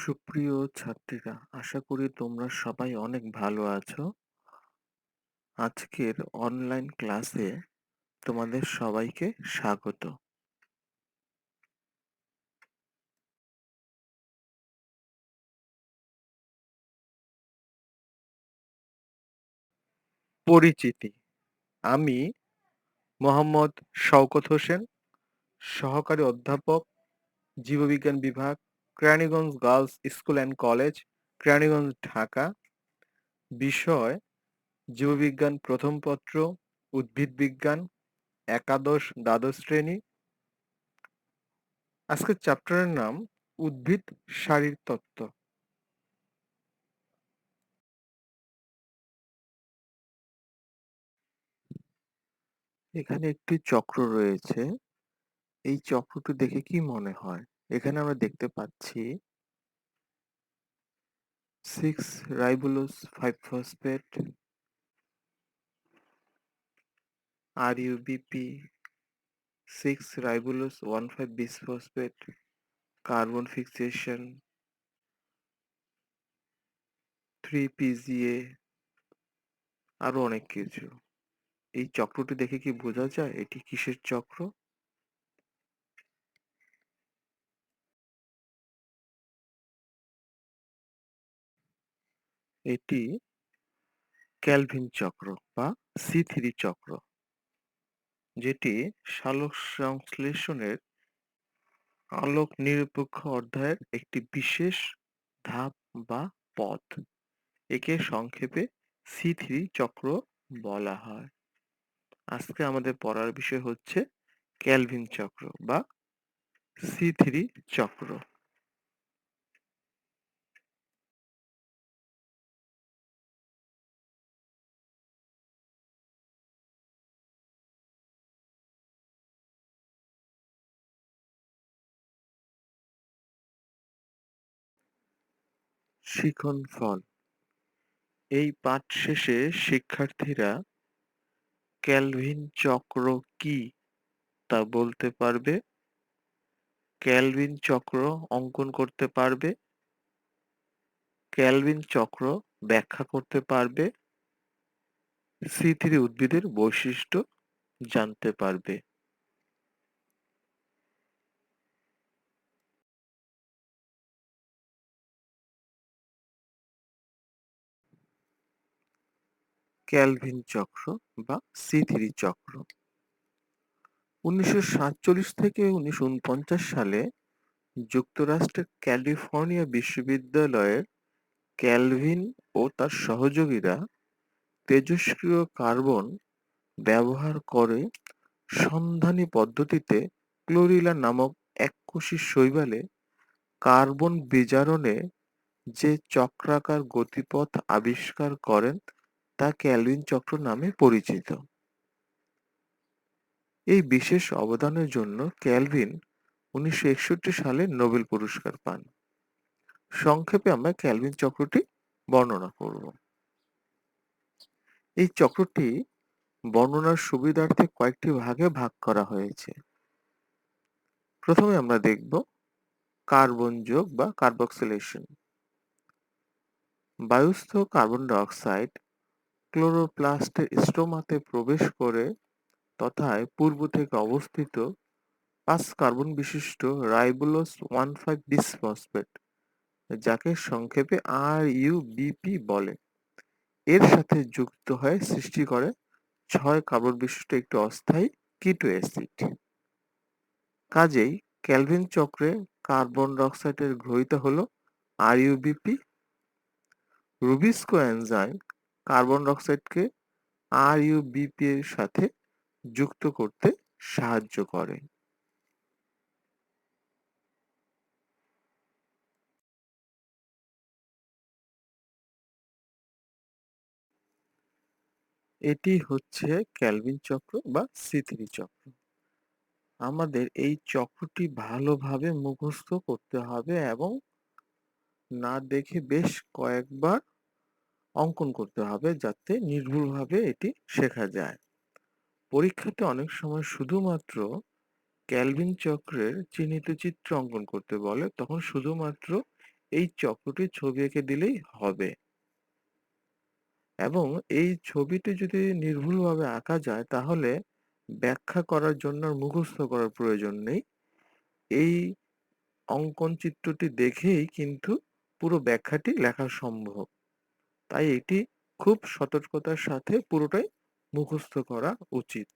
সুপ্রিয় ছাত্রীরা, আশা করি তোমরা সবাই অনেক ভালো আছো। আজকের অনলাইন ক্লাসে তোমাদের সবাইকে স্বাগত। পরিচিতি। আমি মোহাম্মদ শওকত হোসেন, সহকারী অধ্যাপক, জীববিজ্ঞান বিভাগ, Keraniganj girls school and college, Keraniganj, Dhaka. বিষয় জীববিজ্ঞান প্রথম পত্র, উদ্ভিদ বিজ্ঞান, একাদশ দ্বাদশ শ্রেণী। আজকের চ্যাপ্টারের নাম উদ্ভিদ শারীরতত্ত্ব। এখানে একটি চক্র রয়েছে। এই চক্রটি দেখে কি মনে হয়? এখানে আমরা দেখতে পাচ্ছি 6 ribulose 5 phosphate, RUBP, 6 ribulose 1,5 bisphosphate, carbon fixation, 3 PGA, আরো অনেক কিছু। এই চক্রটি দেখে কি বোঝা যায় এটি কিসের চক্র? এটি ক্যালভিন চক্র বা C3 চক্র, যেটি সালোক সংশ্লেষণের আলোক নিরপেক্ষ অধ্যায়ের একটি বিশেষ ধাপ বা পথ। একে সংক্ষেপে C3 চক্র বলা হয়। আজকে আমাদের পড়ার বিষয় হচ্ছে ক্যালভিন চক্র বা C3 চক্র। শিখন ফল। এই পাঠ শেষে শিক্ষার্থীরা ক্যালভিন চক্র কি তা বলতে পারবে, ক্যালভিন চক্র অঙ্কন করতে পারবে, ক্যালভিন চক্র ব্যাখ্যা করতে পারবে, C3 উদ্ভিদের বৈশিষ্ট্য জানতে পারবে। ক্যালভিন চক্র বা C3 চক্র 1947 থেকে 1949 সালে যুক্তরাষ্ট্রের ক্যালিফোর্নিয়া বিশ্ববিদ্যালয়ের ক্যালভিন ও তার সহযোগীরা তেজস্ক্রিয় কার্বন ব্যবহার করে সন্ধানী পদ্ধতিতে ক্লোরিলা নামক এককোষী শৈবালে কার্বন বিজারণে যে চক্রাকার গতিপথ আবিষ্কার করেন তা ক্যালভিন চক্র নামে পরিচিত। এই বিশেষ অবদানের জন্য ক্যালভিন 1961 সালে নোবেল পুরস্কার পান। সংক্ষেপে আমরা ক্যালভিন চক্রটি বর্ণনা করব। এই চক্রটি বর্ণনার সুবিধার্থে কয়েকটি ভাগে ভাগ করা হয়েছে। প্রথমে আমরা দেখব কার্বন যোগ বা কার্বক্সিলেশন। বায়ুস্থ কার্বন ডাই অক্সাইড ক্লোরোপ্লাস্টের স্ট্রোমাতে প্রবেশ করে তথায় পূর্ব থেকে অবস্থিত 5 কার্বন বিশিষ্ট রাইবোলোজ 1,5 বিসফসফেট, যাকে সংক্ষেপে RUBP বলে, এর সাথে যুক্ত হয়ে সৃষ্টি করে 6 কার্বন বিশিষ্ট একটি অস্থায়ী কিটো অ্যাসিড। কাজেই ক্যালভিন চক্রে কার্বন ডাই অক্সাইডের গ্রহীতা হলো RUBP। Rubisco enzyme carbon die অক্সাইডকে RUBP এর সাথে যুক্ত করতে সাহায্য করে। এটি হচ্ছে ক্যালভিন চক্র বা C3 চক্র। আমাদের এই চক্রটি ভালোভাবে মুখস্থ করতে হবে এবং না দেখে বেশ কয়েকবার অঙ্কন করতে হবে যাতে নির্ভুলভাবে এটি শেখা যায়। পরীক্ষাতে অনেক সময় শুধুমাত্র ক্যালভিন চক্রের চিহ্নিত চিত্র অঙ্কন করতে বলে, তখন শুধুমাত্র এই চক্রটির ছবি এঁকে দিলেই হবে। এবং এই ছবিটি যদি নির্ভুলভাবে আঁকা যায় তাহলে ব্যাখ্যা করার জন্য আর মুখস্থ করার প্রয়োজন নেই। এই অঙ্কন চিত্রটি দেখেই কিন্তু পুরো ব্যাখ্যাটি লেখা সম্ভব। তাই এটি খুব সতর্কতার সাথে পুরোটাই মুখস্থ করা উচিত।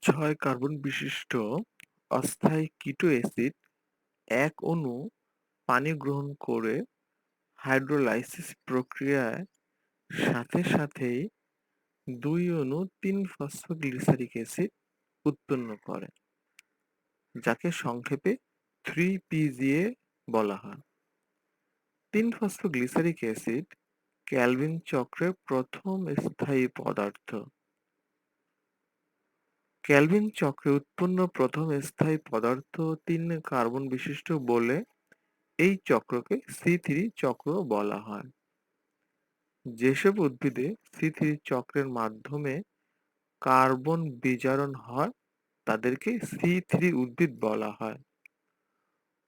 ৬ কার্বন বিশিষ্ট অস্থায়ী কিটো অ্যাসিড ১ অণু পানি গ্রহণ করে হাইড্রোলাইসিস প্রক্রিয়ায় সাথেই ২ অণু ৩-ফসফোগ্লিসারিক অ্যাসিড উৎপন্ন করে, যাকে সংক্ষেপে 3-PGA বলা হয়। ৩-ফসফোগ্লিসারিক অ্যাসিড ক্যালভিন চক্রের প্রথম স্থায়ী পদার্থ। ক্যালভিন চক্রে উৎপন্ন প্রথম স্থায়ী পদার্থ ৩ কার্বন বিশিষ্ট বলে এই চক্রকে C3 চক্র বলা হয়। যেসব উদ্ভিদে C3 চক্রের মাধ্যমে কার্বন বিজারণ হয় তাদেরকে C3 উদ্ভিদ বলা হয়।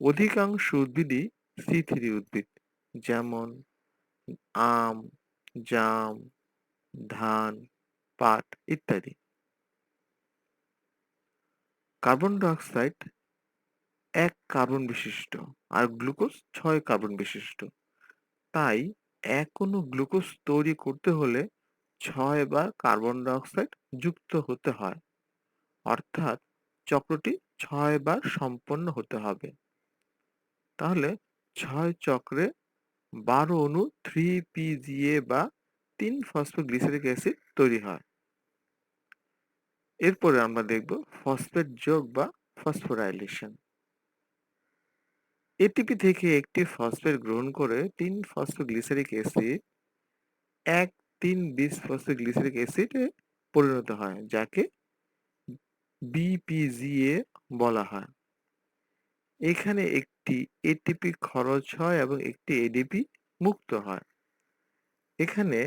অধিকাংশ উদ্ভিদই C3 উদ্ভিদ, যেমন আম, জাম, ধান, পাট ইত্যাদি। কার্বন ডাই অক্সাইড ১ কার্বন বিশিষ্ট আর গ্লুকোজ ৬ কার্বন বিশিষ্ট। তাই এক অণু গ্লুকোজ তৈরি করতে হলে ৬ বার কার্বন ডাই অক্সাইড যুক্ত হতে হয়, অর্থাৎ চক্রটি ৬ বার সম্পন্ন হতে হবে। তাহলে ৬ চক্রে ১২ অণু 3-PGA বা ৩-ফসফোগ্লিসারিক অ্যাসিড তৈরি হয়। এরপরে আমরা দেখব ফসফেট যোগ বা ফসফোরাইলেশন। এটিপি থেকে একটি ফসফেট গ্রহণ করে ৩-ফসফোগ্লিসারিক অ্যাসিড ১,৩-বিস-ফসফোগ্লিসারিক অ্যাসিডে পরিণত হয়, যাকে বিপিজিএ বলা হয়। এখানে একটি এটিপি খরচ হয় এবং একটি এডিপি মুক্ত হয়। এখানে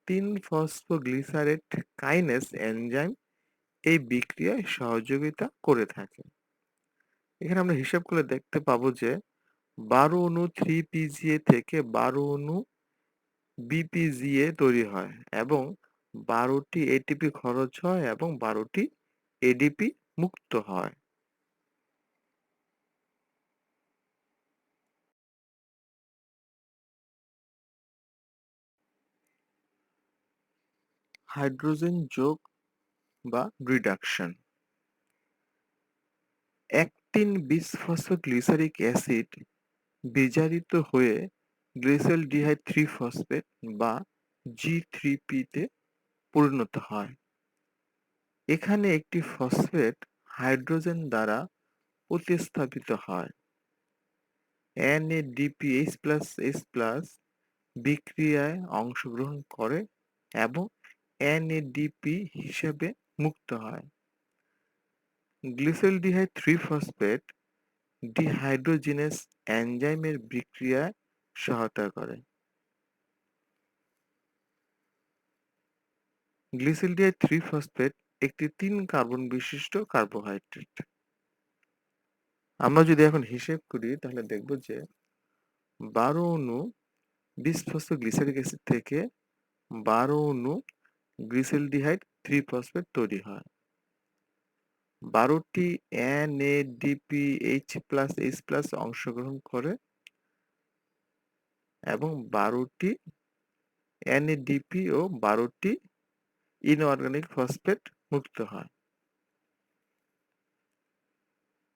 ৩-ফসফোগ্লিসারেট কাইনেজ এনজাইম এই বিক্রিয়ায় সহযোগিতা করে থাকে। এখানে আমরা হিসাব করে দেখতে পাবো যে ১২ অণু 3-PGA থেকে ১২ অণু বিপিজিএ তৈরি হয় এবং ১২টি এটিপি খরচ হয় এবং ১২টি এডিপি মুক্ত হয়। হাইড্রোজেন যোগ বা রিডাকশন। ১,৩-বিস-ফসফোগ্লিসারিক অ্যাসিড বিজারিত হয়ে গ্লিসালডিহাইড 3 ফসফেট বা G3P তে পরিণত হয়। এখানে একটি ফসফেট হাইড্রোজেন দ্বারা প্রতিস্থাপিত হয়। NADPH+H+ বিক্রিয়ায় অংশগ্রহণ করে এবং NADP হিসেবে মুক্ত হয়। গ্লিসালডিহাইড 3 ফসফেট ডিহাইড্রোজিনেস এনজাইমের বিক্রিয়ায় সহায়তা করে। গ্লিসালডিহাইড 3 ফসফেট একটি ৩ কার্বন বিশিষ্ট কার্বোহাইড্রেট। আমরা যদি এখন হিসেব করি তাহলে দেখব যে ১২ অণু বিস-ফসফোগ্লিসারিক অ্যাসিড থেকে ১২ অণু গ্লিসালডিহাইড 3 ফসফেট তৈরি হয়। ১২টি NADPH+H+ অংশগ্রহণ করে এবং ১২টি NADP ও ১২টি ইনঅর্গানিক ফসফেট মুক্ত হয়।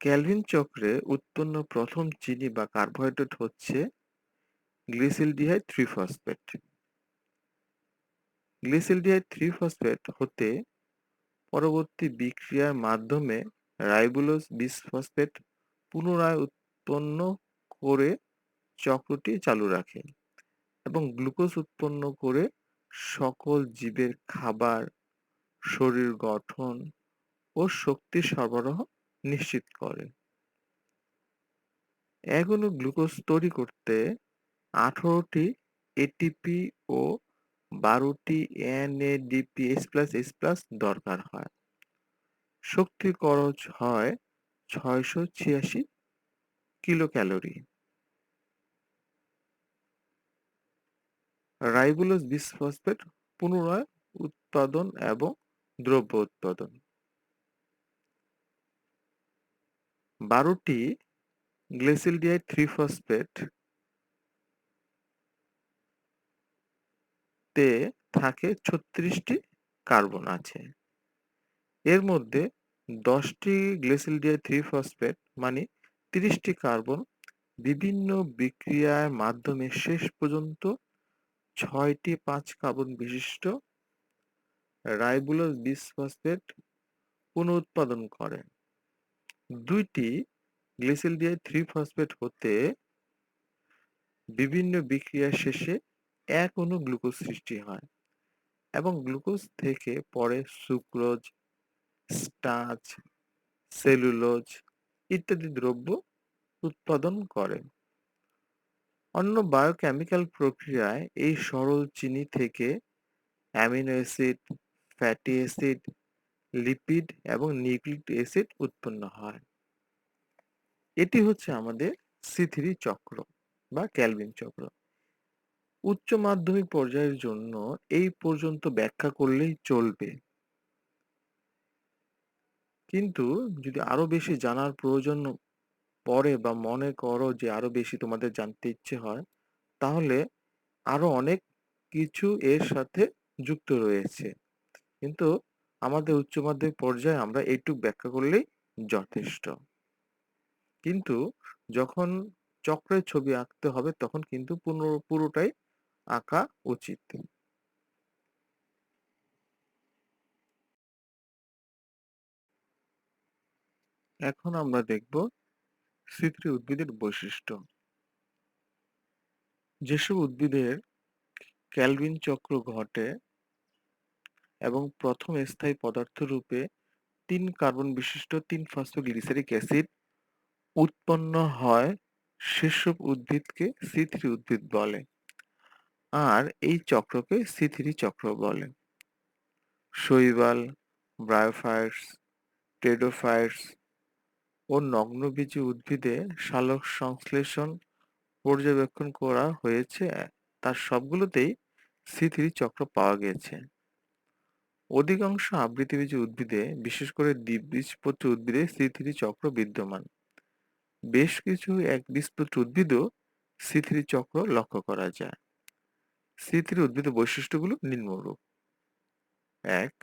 ক্যালভিন চক্রে উৎপন্ন প্রথম চিনি বা কার্বোহাইড্রেট হচ্ছে গ্লিসালডিহাইড 3 ফসফেট। গ্লিসালডিহাইড 3 ফসফেট হতে পরবর্তী বিক্রিয়ার মাধ্যমে রাইবোলোজ বিস-ফসফেট পুনরায় উৎপন্ন করে চক্রটি চালু রাখে এবং গ্লুকোজ উৎপন্ন করে সকল জীবের খাবার, শরীর গঠন ও শক্তি সরবরাহ নিশ্চিত করে। এক অণু গ্লুকোজ তৈরি করতে ১৮টি এটিপি ও 12টি NADPH+H+ দরকার হয়। শক্তি খরচ হয় 686 কিলোক্যালোরি। রাইবোলোজ বিসফসফেট পুনরায় উৎপাদন এবং দ্রব্য উৎপাদন। 12টি গ্লিসালডিহাইড 3-ফসফেট তে থাকে 36টি কার্বন আছে। এর মধ্যে 10টি গ্লিসালডিহাইড 3-ফসফেট মানে 30টি কার্বন বিভিন্ন বিক্রিয়ার মাধ্যমে শেষ পর্যন্ত 6টি 5 কার্বন বিশিষ্ট রাইবোলোজ বিসফসফেট পুনঃউৎপাদন করে। 2টি গ্লিসালডিহাইড 3-ফসফেট হতে বিভিন্ন বিক্রিয়া শেষে এক অণু গ্লুকোজ সৃষ্টি হয় এবং গ্লুকোজ থেকে পরে সুক্রোজ, স্টার্চ, সেলুলোজ ইত্যাদি দ্রব্য উৎপাদন করে। অন্য বায়োকেমিক্যাল প্রক্রিয়ায় এই সরল চিনি থেকে amino acid, fatty acid, lipid এবং নিউক্লিক অ্যাসিড উৎপন্ন হয়। এটি হচ্ছে আমাদের সি3 চক্র বা ক্যালভিন চক্র। উচ্চ মাধ্যমিক পর্যায়ের জন্য এই পর্যন্ত ব্যাখ্যা করলেই চলবে। কিন্তু যদি আরো বেশি জানার প্রয়োজন পড়ে বা মনে করো যে আরো বেশি তোমাদের জানতে ইচ্ছে হয়, তাহলে আরো অনেক কিছু এর সাথে যুক্ত রয়েছে। কিন্তু আমাদের উচ্চ মাধ্যমিক পর্যায়ে আমরা এইটুক ব্যাখ্যা করলেই যথেষ্ট। কিন্তু যখন চক্রের ছবি আঁকতে হবে তখন কিন্তু পুরোটাই আঁকা উচিত। এখন আমরা দেখব সি3 উদ্ভিদের বৈশিষ্ট্য। যেসব উদ্ভিদের ক্যালভিন চক্র ঘটে এবং প্রথম স্থায়ী পদার্থ রূপে 3 কার্বন বিশিষ্ট 3-ফসফোগ্লিসারিক অ্যাসিড উৎপন্ন হয় সেসব উদ্ভিদকে সি3 উদ্ভিদ বলে। আর এই চক্রকে সি3 চক্র বলে। শৈবাল, ব্রায়োফাইটস, টেডোফাইটস ও নগ্নবীজী উদ্ভিদে সালোক সংশ্লেষণ পর্যবেক্ষণ করা হয়েছে, তার সবগুলোতেই সি3 চক্র পাওয়া গেছে। অধিকাংশ আবৃতবীজী উদ্ভিদে, বিশেষ করে দ্বিবীজপত্রী উদ্ভিদে সি3 চক্র বিদ্যমান। বেশ কিছু একবীজপত্রী উদ্ভিদেও সি3 চক্র লক্ষ্য করা যায়। সি3 উদ্ভিদের বৈশিষ্ট্যগুলো নিম্নরূপ। 1.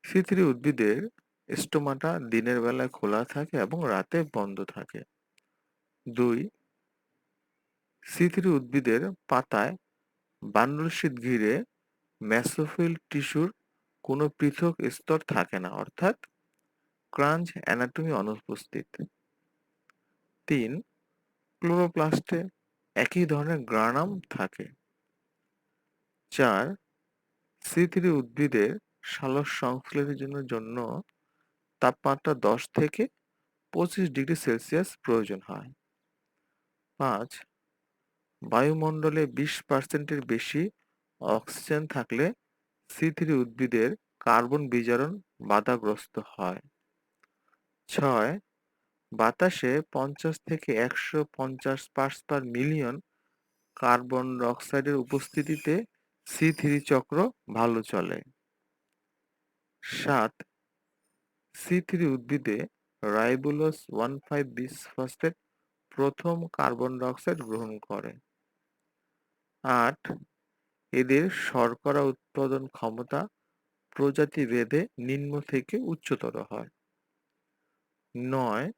সি3 উদ্ভিদের স্টোমাটা দিনের বেলায় খোলা থাকে এবং রাতে বন্ধ থাকে। 2. সি3 উদ্ভিদের পাতায় বান্ডলশীট ঘিরে মেসোফিল টিস্যুর কোনো পৃথক স্তর থাকে না, অর্থাৎ ক্রাঞ্চ অ্যানাটমি অনুপস্থিত। 3. ক্লোরোপ্লাস্টে একই ধরনের গ্রানাম থাকে। 4. সি3 উদ্ভিদের সালোক সংশ্লেষণের জন্য তাপমাত্রা 10 থেকে 25 ডিগ্রি সেলসিয়াস প্রয়োজন হয়। 5. বায়ুমণ্ডলে 20% বেশি অক্সিজেন থাকলে সি3 উদ্ভিদের কার্বন বিজারণ বাধাগ্রস্ত হয়। 6. বাতাসে 50 থেকে 150 পার্টস পার মিলিয়ন কার্বন ডাইঅক্সাইডের উপস্থিতিতে সি3 চক্র ভালো চলে। 7. সি3 উদ্ভিদে রাইবোলোজ 1,5-বিসফসফেট প্রথম কার্বন ডাইঅক্সাইড গ্রহণ করে। 8. এদের শর্করা উৎপাদন ক্ষমতা প্রজাতি ভেদে নিম্ন থেকে উচ্চতর হয়। 9.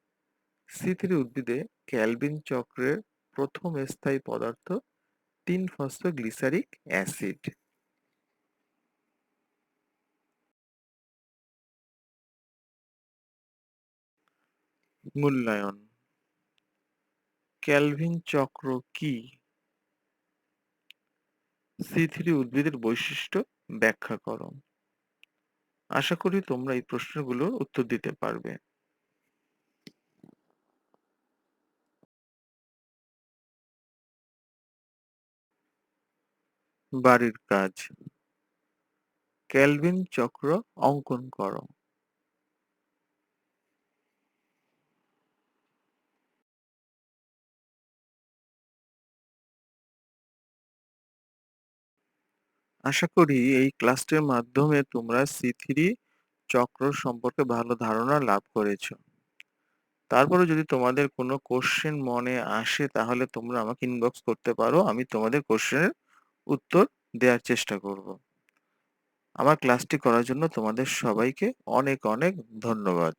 সি3 উদ্ভিদে ক্যালভিন চক্রের প্রথম স্থায়ী পদার্থ 3-ফসফোগ্লিসারিক অ্যাসিড। মূল্যায়ন। ক্যালভিন চক্র কি? সি3 উদ্ভিদের বৈশিষ্ট্য ব্যাখ্যা করো। আশা করি তোমরা এই প্রশ্নগুলোর উত্তর দিতে পারবে। বাড়ির কাজ। কেলভিন চক্র অঙ্কন করো। আশা করি এই ক্লাসটির মাধ্যমে তোমরা C3 চক্র সম্পর্কে ভালো ধারণা লাভ করেছো। তারপরে যদি তোমাদের কোনো কোশ্চেন মনে আসে তাহলে তোমরা আমাকে ইনবক্স করতে পারো। আমি তোমাদের কোশ্চেনের উত্তর দেওয়ার চেষ্টা করব। আমার ক্লাসটি করার জন্য তোমাদের সবাইকে অনেক অনেক ধন্যবাদ।